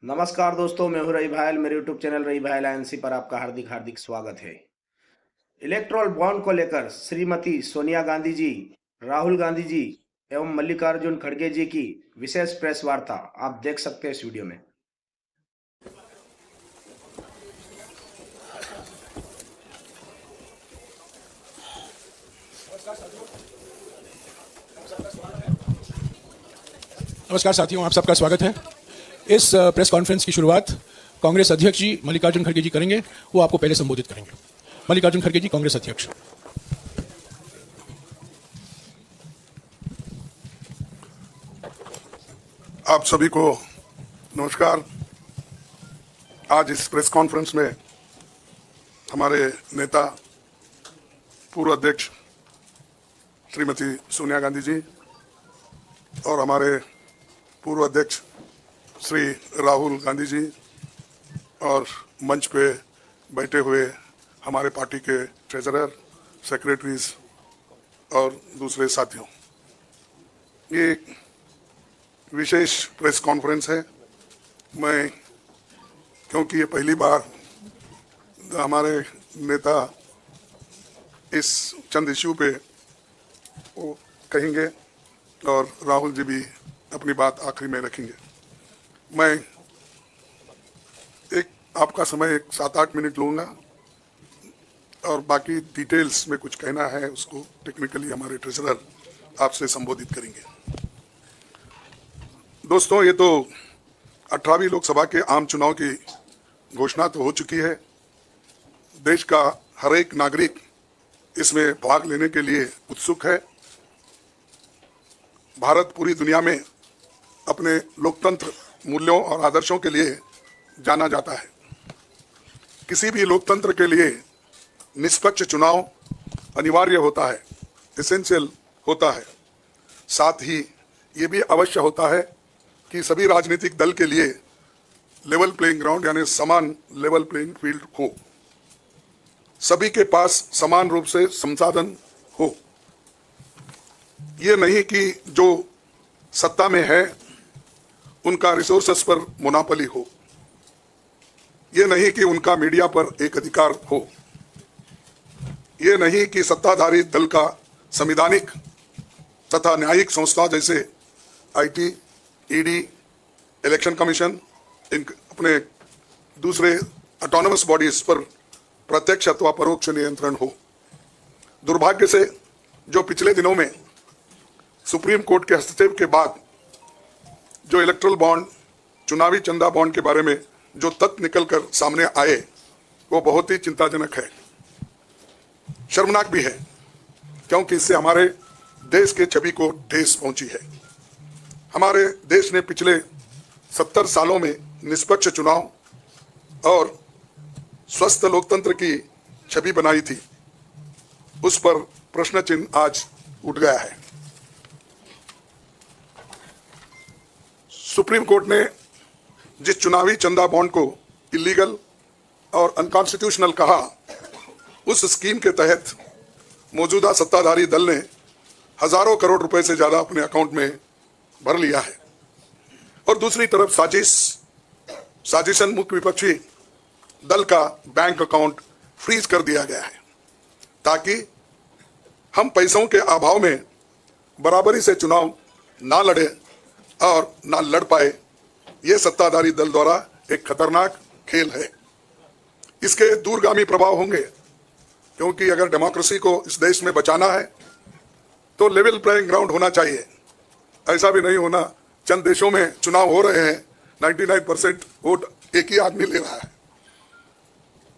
नमस्कार दोस्तों, मैं हूं रही भायल। मेरे यूट्यूब चैनल रही भायल आईएनसी पर आपका हार्दिक हार्दिक स्वागत है। इलेक्ट्रोल बॉन्ड को लेकर श्रीमती सोनिया गांधी जी, राहुल गांधी जी एवं मल्लिकार्जुन खड़गे जी की विशेष प्रेस वार्ता आप देख सकते हैं इस वीडियो में। नमस्कार साथियों, आप सबका स्वागत है। इस प्रेस कॉन्फ्रेंस की शुरुआत कांग्रेस अध्यक्ष जी मल्लिकार्जुन खड़गे जी करेंगे। वो आपको पहले संबोधित करेंगे। मल्लिकार्जुन खड़गे जी, कांग्रेस अध्यक्ष। आप सभी को नमस्कार। आज इस प्रेस कॉन्फ्रेंस में हमारे नेता पूर्व अध्यक्ष श्रीमती सोनिया गांधी जी और हमारे पूर्व अध्यक्ष श्री राहुल गांधी जी और मंच पे बैठे हुए हमारे पार्टी के ट्रेजरर, सेक्रेटरीज और दूसरे साथियों, ये विशेष प्रेस कॉन्फ्रेंस है। मैं क्योंकि ये पहली बार हमारे नेता इस चंद इश्यू पे वो कहेंगे और राहुल जी भी अपनी बात आखिरी में रखेंगे। मैं आपका समय 7-8 मिनट लूँगा और बाकी डिटेल्स में कुछ कहना है उसको टेक्निकली हमारे ट्रेजरर आपसे संबोधित करेंगे। दोस्तों, ये तो 18वीं लोकसभा के आम चुनाव की घोषणा तो हो चुकी है। देश का हर एक नागरिक इसमें भाग लेने के लिए उत्सुक है। भारत पूरी दुनिया में अपने लोकतंत्र मूल्यों और आदर्शों के लिए जाना जाता है। किसी भी लोकतंत्र के लिए निष्पक्ष चुनाव अनिवार्य होता है, एसेंशियल होता है। साथ ही ये भी अवश्य होता है कि सभी राजनीतिक दल के लिए लेवल प्लेइंग ग्राउंड यानी समान लेवल प्लेइंग फील्ड हो, सभी के पास समान रूप से संसाधन हो। ये नहीं कि जो सत्ता में है उनका रिसोर्सेस पर मोनोपोली हो, ये नहीं कि उनका मीडिया पर एक अधिकार हो, ये नहीं कि सत्ताधारी दल का संवैधानिक तथा न्यायिक संस्था जैसे आईटी, ईडी, इलेक्शन कमीशन, इन अपने दूसरे ऑटोनमस बॉडीज पर प्रत्यक्ष अथवा परोक्ष नियंत्रण हो। दुर्भाग्य से जो पिछले दिनों में सुप्रीम कोर्ट के हस्तक्षेप के बाद जो इलेक्ट्रल बॉन्ड, चुनावी चंदा बॉन्ड के बारे में जो तथ्य निकलकर सामने आए वो बहुत ही चिंताजनक है, शर्मनाक भी है, क्योंकि इससे हमारे देश के छवि को ठेस पहुंची है। हमारे देश ने पिछले 70 सालों में निष्पक्ष चुनाव और स्वस्थ लोकतंत्र की छवि बनाई थी, उस पर प्रश्न चिन्ह आज उठ गया है। सुप्रीम कोर्ट ने जिस चुनावी चंदा बॉन्ड को इलीगल और अनकॉन्स्टिट्यूशनल कहा, उस स्कीम के तहत मौजूदा सत्ताधारी दल ने हजारों करोड़ रुपए से ज्यादा अपने अकाउंट में भर लिया है और दूसरी तरफ साजिशन मुख्य विपक्षी दल का बैंक अकाउंट फ्रीज कर दिया गया है ताकि हम पैसों के अभाव में बराबरी से चुनाव ना लड़े और ना लड़ पाए। ये सत्ताधारी दल द्वारा एक खतरनाक खेल है। इसके दूरगामी प्रभाव होंगे, क्योंकि अगर डेमोक्रेसी को इस देश में बचाना है तो लेवल प्लेइंग ग्राउंड होना चाहिए। ऐसा भी नहीं होना चंद देशों में चुनाव हो रहे हैं, 99% वोट एक ही आदमी ले रहा है।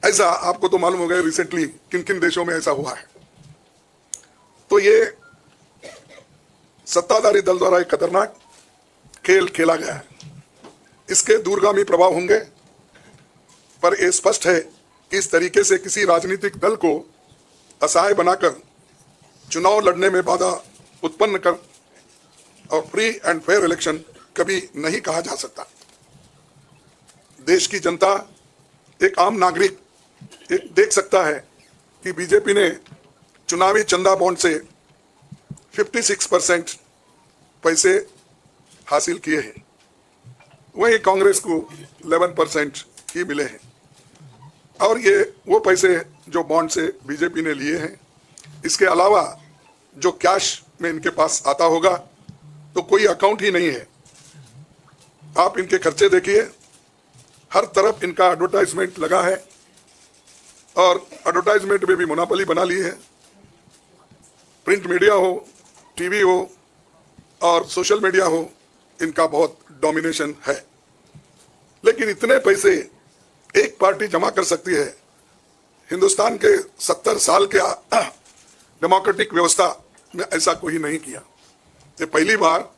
ऐसा आपको तो मालूम हो गया रिसेंटली किन किन देशों में ऐसा हुआ है। तो ये सत्ताधारी दल द्वारा एक खतरनाक खेल खेला गया है। इसके दूरगामी प्रभाव होंगे, पर यह स्पष्ट है कि इस तरीके से किसी राजनीतिक दल को असहाय बनाकर चुनाव लड़ने में बाधा उत्पन्न कर और फ्री एंड फेयर इलेक्शन कभी नहीं कहा जा सकता। देश की जनता, एक आम नागरिक देख सकता है कि बीजेपी ने चुनावी चंदा बॉन्ड से 56% पैसे हासिल किए हैं। वही कांग्रेस को 11% ही मिले हैं। और ये वो पैसे जो बॉन्ड से बीजेपी ने लिए हैं, इसके अलावा जो कैश में इनके पास आता होगा तो कोई अकाउंट ही नहीं है। आप इनके खर्चे देखिए, हर तरफ इनका एडवर्टाइजमेंट लगा है और एडवर्टाइजमेंट में भी मोनोपोली बना ली है। प्रिंट मीडिया हो, टीवी हो और सोशल मीडिया हो, इनका बहुत डोमिनेशन है। लेकिन इतने पैसे एक पार्टी जमा कर सकती है, हिंदुस्तान के 70 साल के डेमोक्रेटिक व्यवस्था में ऐसा कोई नहीं किया। ये पहली बार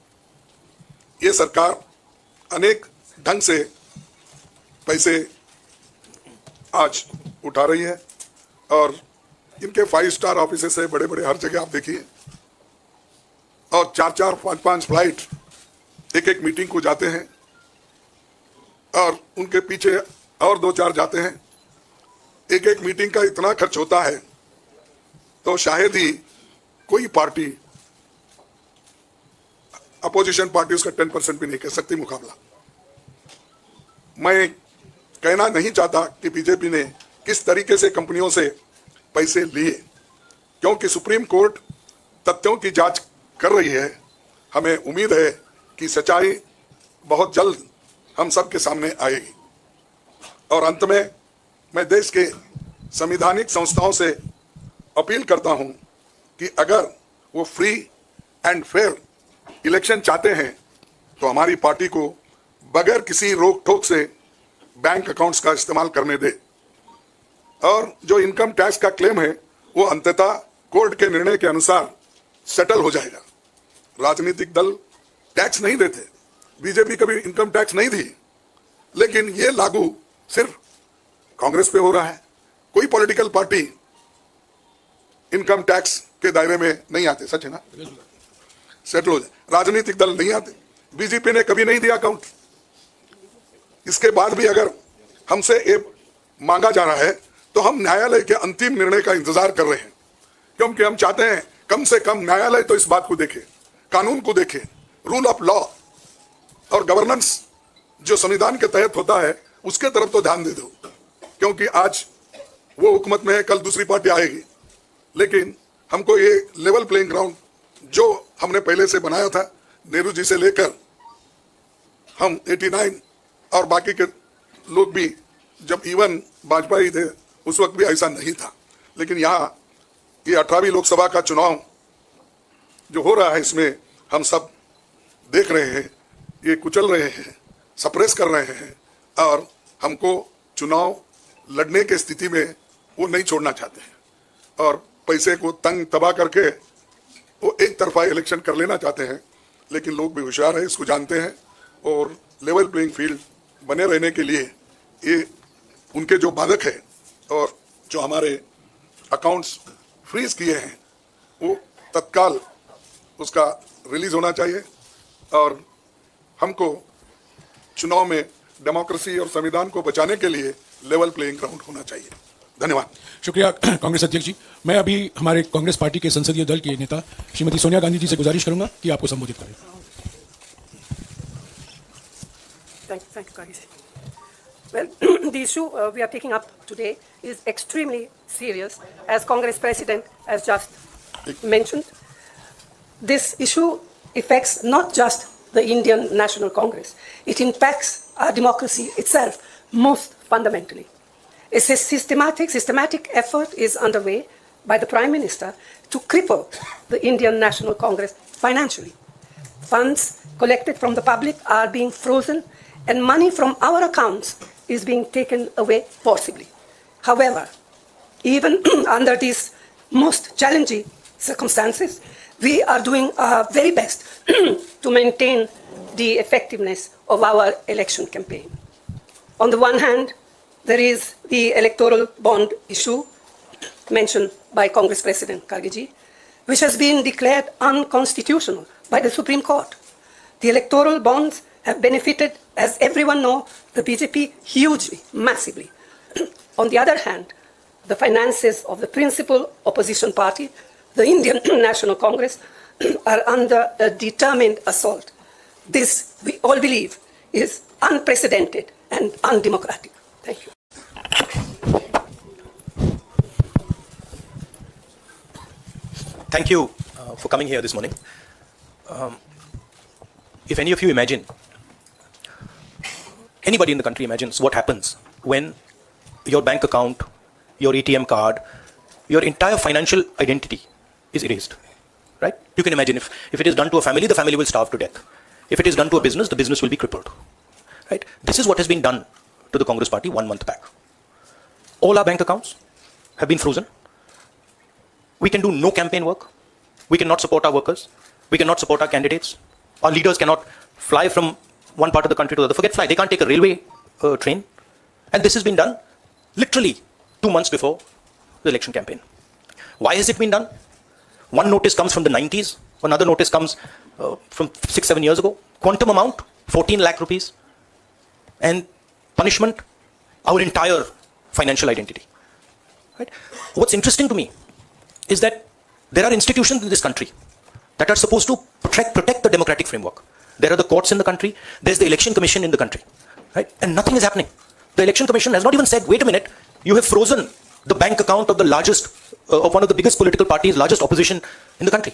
ये सरकार अनेक ढंग से पैसे आज उठा रही है और इनके 5 स्टार ऑफिसेस है बड़े बड़े, हर जगह आप देखिए, और 4-4, 5-5 फ्लाइट एक मीटिंग को जाते हैं और उनके पीछे और 2-4 जाते हैं। एक मीटिंग का इतना खर्च होता है तो शायद ही कोई पार्टी, अपोजिशन पार्टी उसका 10% भी नहीं कर सकती मुकाबला। मैं कहना नहीं चाहता कि बीजेपी ने किस तरीके से कंपनियों से पैसे लिए, क्योंकि सुप्रीम कोर्ट तथ्यों की जांच कर रही है। हमें उम्मीद है कि सच्चाई बहुत जल्द हम सब के सामने आएगी। और अंत में मैं देश के संवैधानिक संस्थाओं से अपील करता हूं कि अगर वो फ्री एंड फेयर इलेक्शन चाहते हैं तो हमारी पार्टी को बगैर किसी रोक टोक से बैंक अकाउंट्स का इस्तेमाल करने दे। और जो इनकम टैक्स का क्लेम है वो अंततः कोर्ट के निर्णय के अनुसार सेटल हो जाएगा। राजनीतिक दल टैक्स नहीं देते, बीजेपी कभी इनकम टैक्स नहीं दी, लेकिन ये लागू सिर्फ कांग्रेस पे हो रहा है। कोई पॉलिटिकल पार्टी इनकम टैक्स के दायरे में नहीं आते, सच है ना? सेटल हो जाए। राजनीतिक दल नहीं आते, बीजेपी ने कभी नहीं दिया अकाउंट। इसके बाद भी अगर हमसे ये मांगा जा रहा है तो हम न्यायालय के अंतिम निर्णय का इंतजार कर रहे हैं, क्योंकि हम चाहते हैं कम से कम न्यायालय तो इस बात को देखे, कानून को देखे, रूल ऑफ लॉ और गवर्नेंस जो संविधान के तहत होता है उसके तरफ तो ध्यान दे दो। क्योंकि आज वो हुकूमत में है, कल दूसरी पार्टी आएगी, लेकिन हमको ये लेवल प्लेइंग ग्राउंड जो हमने पहले से बनाया था, नेहरू जी से लेकर हम 89 और बाकी के लोग भी, जब इवन वाजपेयी थे उस वक्त भी ऐसा नहीं था। लेकिन यहाँ ये 18वीं लोकसभा का चुनाव जो हो रहा है, इसमें हम सब देख रहे हैं, ये कुचल रहे हैं, सप्रेस कर रहे हैं और हमको चुनाव लड़ने की स्थिति में वो नहीं छोड़ना चाहते हैं और पैसे को तंग तबाह करके वो एक तरफा इलेक्शन कर लेना चाहते हैं। लेकिन लोग भी होशियार हैं, इसको जानते हैं और लेवल प्लेइंग फील्ड बने रहने के लिए ये उनके जो बाधक है और जो हमारे अकाउंट्स फ्रीज किए हैं वो तत्काल उसका रिलीज होना चाहिए और हमको चुनाव में डेमोक्रेसी और संविधान को बचाने के लिए लेवल प्लेइंग ग्राउंड होना चाहिए। धन्यवाद। शुक्रिया कांग्रेस अध्यक्ष जी। मैं अभी हमारे कांग्रेस पार्टी के संसदीय दल के नेता श्रीमती सोनिया गांधी जी से गुजारिश करूंगा कि आपको संबोधित करें। Thank you, Kari. Well, the issue we are taking up today is extremely serious, as Congress President has just mentioned. This issue affects not just the Indian National Congress, it impacts our democracy itself most fundamentally. A systematic effort is underway by the Prime Minister to cripple the Indian National Congress financially. Funds collected from the public are being frozen and money from our accounts is being taken away forcibly. However, even under these most challenging circumstances, we are doing our very best to maintain the effectiveness of our election campaign. On the one hand, there is the electoral bond issue mentioned by Congress President Kargeji, which has been declared unconstitutional by the Supreme Court. The electoral bonds have benefited, as everyone knows, the BJP hugely, massively. On the other hand, the finances of the principal opposition party, the Indian National Congress, are under a determined assault. This, we all believe, is unprecedented and undemocratic. Thank you. Thank you for coming here this morning. If any of you imagine, anybody in the country imagines what happens when your bank account, your ATM card, your entire financial identity is erased, right? You can imagine if it is done to a family, the family will starve to death. If it is done to a business, the business will be crippled, right? This is what has been done to the Congress party 1 month back. All our bank accounts have been frozen. We can do no campaign work. We cannot support our workers. We cannot support our candidates. Our leaders cannot fly from one part of the country to the other. Forget fly, they can't take a railway train. And this has been done literally 2 months before the election campaign. Why has it been done? One notice comes from the 90s. Another notice comes from 6-7 years ago. Quantum amount, 14 lakh rupees. And punishment, our entire financial identity. Right? What's interesting to me is that there are institutions in this country that are supposed to protect the democratic framework. There are the courts in the country, there's the election commission in the country, right? And nothing is happening. The election commission has not even said, wait a minute, you have frozen the bank account of the largest, of one of the biggest political parties, largest opposition in the country.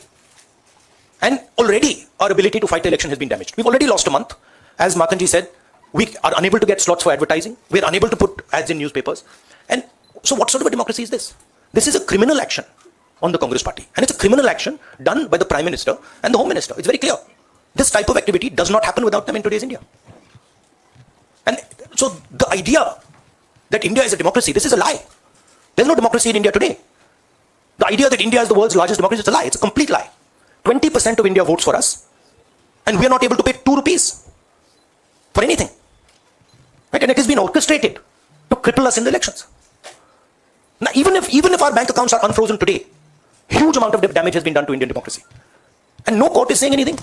And already our ability to fight the election has been damaged. We've already lost a month. As Makanji said, we are unable to get slots for advertising. We're unable to put ads in newspapers. And so what sort of a democracy is this? This is a criminal action on the Congress party. And it's a criminal action done by the Prime Minister and the Home Minister. It's very clear. This type of activity does not happen without them in today's India. And so the idea that India is a democracy, this is a lie. There's no democracy in India today. The idea that India is the world's largest democracy is a lie. It's a complete lie. 20% of India votes for us, and we are not able to pay 2 rupees for anything. Right? And it has been orchestrated to cripple us in the elections. Now, even if our bank accounts are unfrozen today, huge amount of damage has been done to Indian democracy. And no court is saying anything.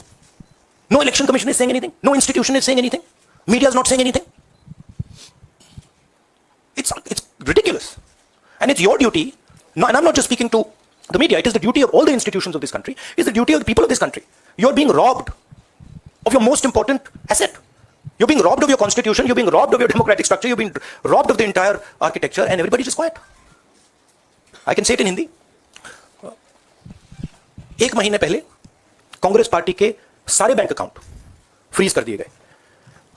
No election commission is saying anything. No institution is saying anything. Media is not saying anything. It's ridiculous. And it's your duty, and I'm not just speaking to the media, it is the duty of all the institutions of this country, it's the duty of the people of this country. You're being robbed of your most important asset. You're being robbed of your constitution, you're being robbed of your democratic structure, you're being robbed of the entire architecture, and everybody's just quiet. I can say it in Hindi. 1 महीने पहले Congress party के सारे bank account freeze कर दिए गए.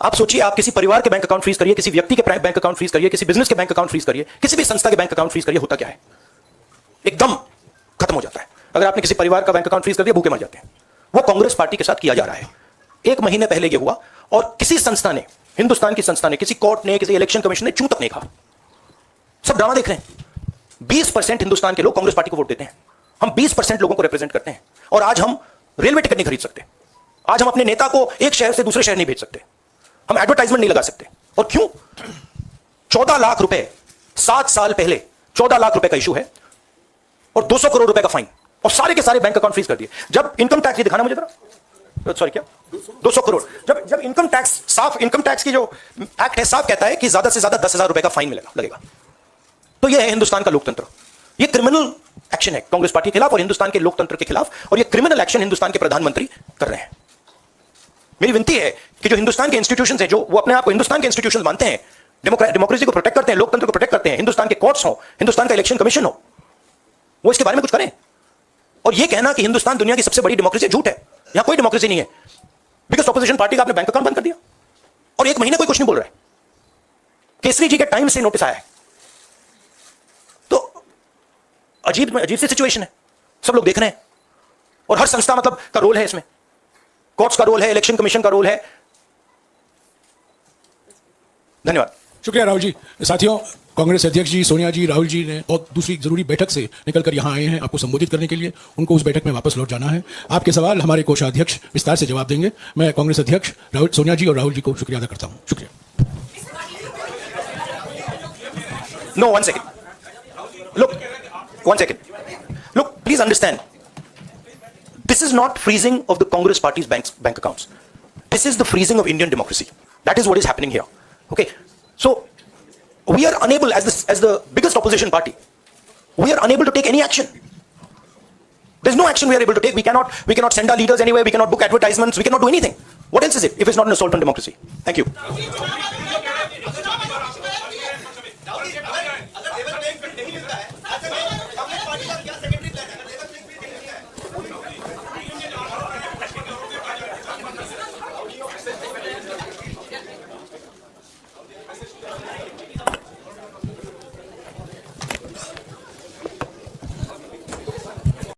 आप सोचिए, आप किसी परिवार के बैंक अकाउंट फ्रीज करिए, किसी व्यक्ति के बैंक अकाउंट फ्रीज करिए, किसी बिजनेस के बैंक अकाउंट फ्रीज करिए, किसी भी संस्था के बैंक अकाउंट फ्रीज करिए, होता क्या है? एकदम खत्म हो जाता है. अगर आपने किसी परिवार का बैंक अकाउंट फ्रीज कर दिया, भूखे मर जाते हैं. वो कांग्रेस पार्टी के साथ किया जा रहा है. 1 महीने पहले ये हुआ और किसी संस्था ने, हिंदुस्तान की संस्था ने, किसी कोर्ट ने, किसी इलेक्शन कमीशन ने चूं तक नहीं कहा. सब ड्रामा देख रहे हैं. 20% हिंदुस्तान के लोग कांग्रेस पार्टी को वोट देते हैं. हम 20% लोगों को रिप्रेजेंट करते हैं. और आज हम रेलवे टिकट नहीं खरीद सकते. आज हम अपने नेता को एक शहर से दूसरे शहर नहीं भेज सकते. हम एडवर्टाइजमेंट नहीं लगा सकते. और क्यों? 14 लाख रुपए 7 साल पहले 14 लाख रुपए का इशू है और 200 करोड़ रुपए का फाइन, और सारे के सारे बैंक अकाउंट फ्रीज कर दिए. जब इनकम टैक्स, ये दिखाना मुझे जरा, सॉरी क्या, 200 करोड़. जब इनकम टैक्स, साफ इनकम टैक्स की जो एक्ट है, साफ कहता है कि ज्यादा से ज्यादा 10,000 रुपए का फाइन लगेगा. तो यह है हिंदुस्तान का लोकतंत्र. यह क्रिमिनल एक्शन है कांग्रेस पार्टी के खिलाफ और हिंदुस्तान के लोकतंत्र के खिलाफ, और यह क्रिमिनल एक्शन हिंदुस्तान के प्रधानमंत्री कर रहे हैं. मेरी विनती है कि जो हिंदुस्तान के इंस्टीट्यूशंस हैं, जो वो अपने आप को हिंदुस्तान के इंस्टीट्यूशंस मानते हैं, डेमोक्रेसी को प्रोटेक्ट करते हैं, लोकतंत्र को प्रोटेक्ट करते हैं, हिंदुस्तान के कोर्ट्स हो, हिंदुस्तान का इलेक्शन कमीशन हो, वो इसके बारे में कुछ करें. और ये कहना कि हिंदुस्तान दुनिया की सबसे बड़ी डेमोक्रेसी, झूठ है. यहां कोई डेमोक्रेसी नहीं है. बिकॉज ऑपोजिशन पार्टी का आपने बैंक अकाउंट बंद कर दिया और 1 महीने कोई कुछ नहीं बोल रहा है. केसरी जी के टाइम से नोटिस आया है. तो अजीब सी सिचुएशन है. सब लोग देख रहे हैं और हर संस्था मतलब का रोल है इसमें. कोर्ट्स का रोल है, इलेक्शन कमीशन का रोल है. धन्यवाद. शुक्रिया राहुल जी. साथियों, कांग्रेस अध्यक्ष जी, सोनिया जी, राहुल जी ने बहुत दूसरी जरूरी बैठक से निकलकर यहाँ आए हैं आपको संबोधित करने के लिए. उनको उस बैठक में वापस लौट जाना है. आपके सवाल हमारे कोषाध्यक्ष विस्तार से जवाब देंगे. मैं कांग्रेस अध्यक्ष सोनिया जी और राहुल जी को शुक्रिया अदा करता हूँ. शुक्रिया. No, 1 second. Look, 1 second. Look, please understand. This is not freezing of the Congress party's bank accounts. This is the freezing of Indian democracy. That is what is happening here. Okay. So we are unable, as the biggest opposition party, we are unable to take any action. There's no action we are able to take. We cannot send our leaders anywhere. We cannot book advertisements. We cannot do anything. What else is it if it's not an assault on democracy? Thank you. अगर paper नहीं मिलता है